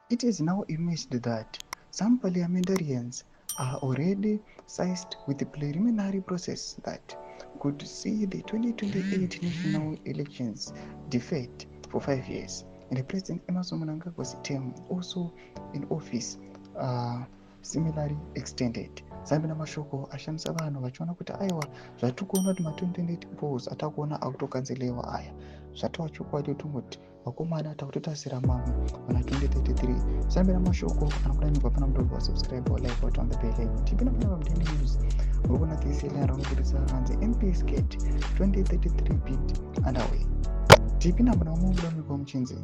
It is now emerged that some parliamentarians are already seized with the preliminary process that could see the 2028 national elections deferred for 5 years, and the President Emerson Mnangagwa's term also in office similarly extended. Zambi namashoko ashamisa vanhu vachiona kuti aiwa zvatiri kuona kuti ma2028 polls atakuona akutokanzelewa aya zvatova chokwadi kutongoti vakomana takutotasira mamwe muna 2033. Zambi namashoko anokudanirwa pana mudogo wa subscribe wa like what on the bell icon tipina pana Mudende News muri kuona tiisela raunguritsa hanzi MP's gate 2033 bid underway. Tipina muna mudanirwa muchinzi.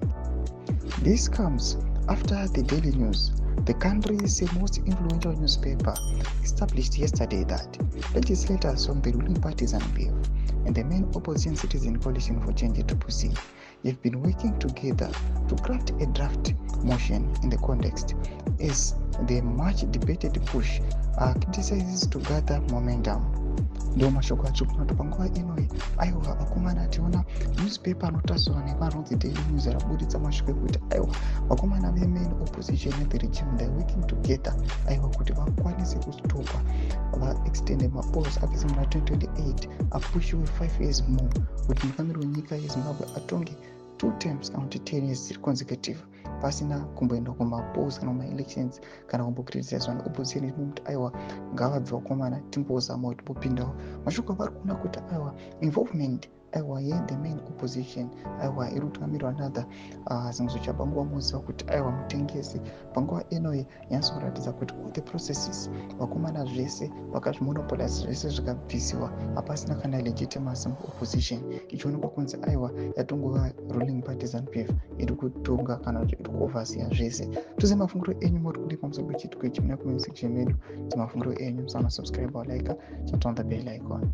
This comes after the Daily News, the country's most influential newspaper, established yesterday that legislators from the ruling party ZANU-PF and the main opposition Citizen Coalition for Change (CCC) have been working together to craft a draft motion in the context as the much debated push criticizes to gather momentum. Ndio mashoko achikunoti panguva inoi aiwa vakomana tiona newspaper anotaurwa nevarudzi Daily News rabuditsa mashoko ekuti aiwa vakomana vemain opposition and the regime they are working together aiwa kuti vakwanise kustopa vaextende mapolls apedza muna 2028 apushiwe 5 years more kuti mutungamiri wenyika yeZimbabwe atonge 2 terms kana kuti 10 years dziri consecutive pasina kumboenda kumapolls kana kumaelections kana kumbokriticizwa neopposition ichiti aiwa ngavabve vakomana timbozamawo timbopindawo. Mashoko vari kuona kuti aiwa involvement aiwa the main opposition aiwa iri kutungamirwa another zimwe panguva muziva kuti aiwa mutengesi panguva inoi yanyazoratidza kuti all the processes vakomana zvese vakazvimonopolize zvese zvikabvisiwa hapasina kana legitimacy opposition ichionekwa kunzi aiwa yatongova ruling party ZANU-PF iri kutonga kana kuti iri kuoverseer zvese. Tuze mafungiro enyu muri kudipa musobo chitiko ichi muna comment section medu. Mafungiro enyu musana subscribe wa like chat on the bell icon.